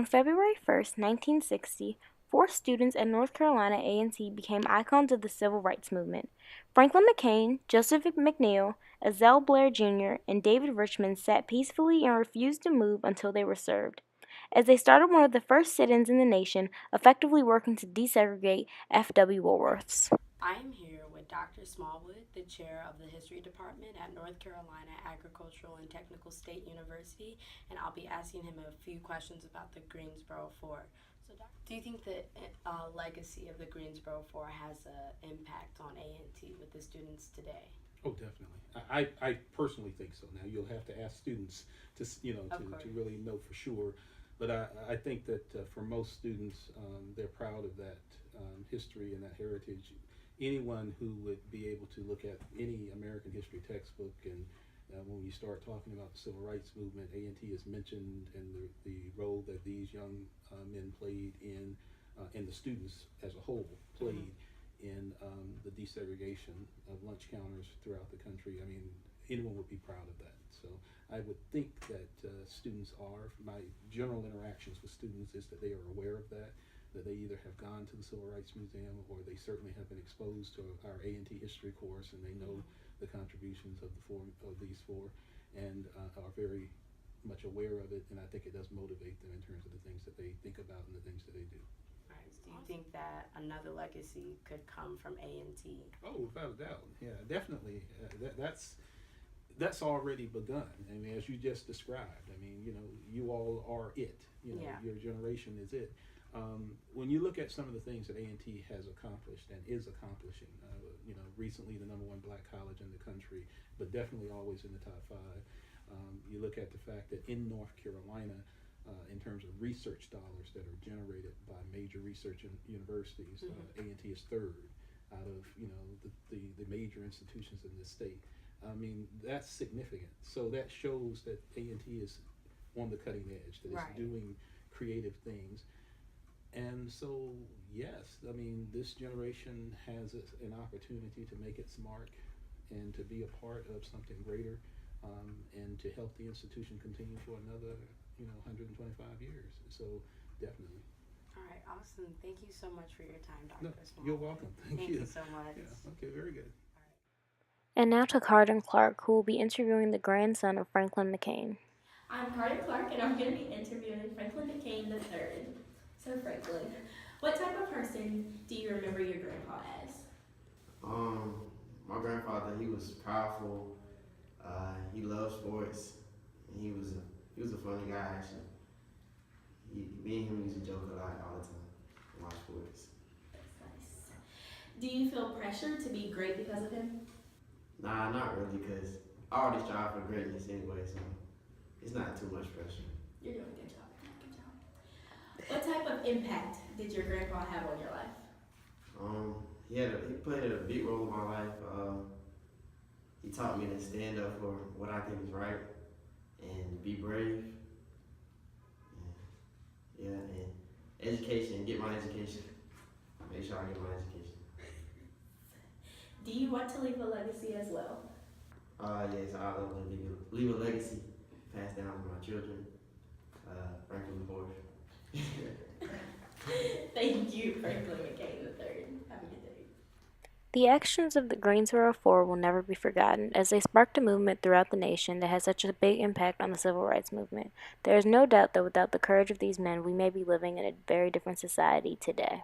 On February 1st, 1960, four students at North Carolina A&T became icons of the civil rights movement. Franklin McCain, Joseph McNeil, Azell Blair Jr., and David Richmond sat peacefully and refused to move until they were served, as they started one of the first sit-ins in the nation, effectively working to desegregate F.W. Woolworths. I am here with Dr. Smallwood, the chair of the History Department at North Carolina Agricultural and Technical State University, and I'll be asking him a few questions about the Greensboro Four. So, do you think the legacy of the Greensboro Four has an impact on A&T with the students today? Oh, definitely. I personally think so. Now you'll have to ask students to to really know for sure, but I think that for most students, they're proud of that history and that heritage. Anyone who would be able to look at any American history textbook and when you start talking about the civil rights movement, A&T is mentioned and the role that these young men played in and the students as a whole played in the desegregation of lunch counters throughout the country. I mean, anyone would be proud of that. So I would think that students are. My general interactions with students is that they are aware of that they either have gone to the Civil Rights Museum or they certainly have been exposed to our A&T history course and they know the contributions of these four and are very much aware of it, and I think it does motivate them in terms of the things that they think about and the things that they do. Right. Do you think that another legacy could come from A&T? Oh, without a doubt. Yeah, definitely. That's already begun. I mean, as you just described, I mean, you all are it. Your generation is it. When you look at some of the things that A&T has accomplished and is accomplishing, recently the number one black college in the country, but definitely always in the top five. You look at the fact that in North Carolina, in terms of research dollars that are generated by major research universities, A&T is third out of the major institutions in the state. I mean, that's significant. So that shows that A&T is on the cutting edge, that it's doing creative things. And so, yes, I mean, this generation has an opportunity to make its mark and to be a part of something greater and to help the institution continue for another, 125 years. So, definitely. All right, awesome. Thank you so much for your time, Dr. No, Smallwood. you're welcome. Thank you so much. Yeah, okay, very good. And now to Carden Clark, who will be interviewing the grandson of Franklin McCain. I'm Carden Clark, and I'm going to be interviewing Franklin McCain III. So, Franklin, what type of person do you remember your grandpa as? My grandfather, he was powerful. He loved sports. And he was a funny guy actually. Me and him used to joke a lot all the time and watch sports. That's nice. Do you feel pressure to be great because of him? Nah, not really, because I already strive for greatness anyway, so it's not too much pressure. You're doing a good job. Good job. What type of impact did your grandpa have on your life? He played a big role in my life. He taught me to stand up for what I think is right and be brave. And education, get my education. Make sure I get my education. Do you want to leave a legacy as well? Yes, I love to leave a legacy, passed down to my children. Franklin Four. Thank you, Franklin McCain III. Have a good day. The actions of the Greensboro Four will never be forgotten, as they sparked a movement throughout the nation that had such a big impact on the civil rights movement. There is no doubt that without the courage of these men, we may be living in a very different society today.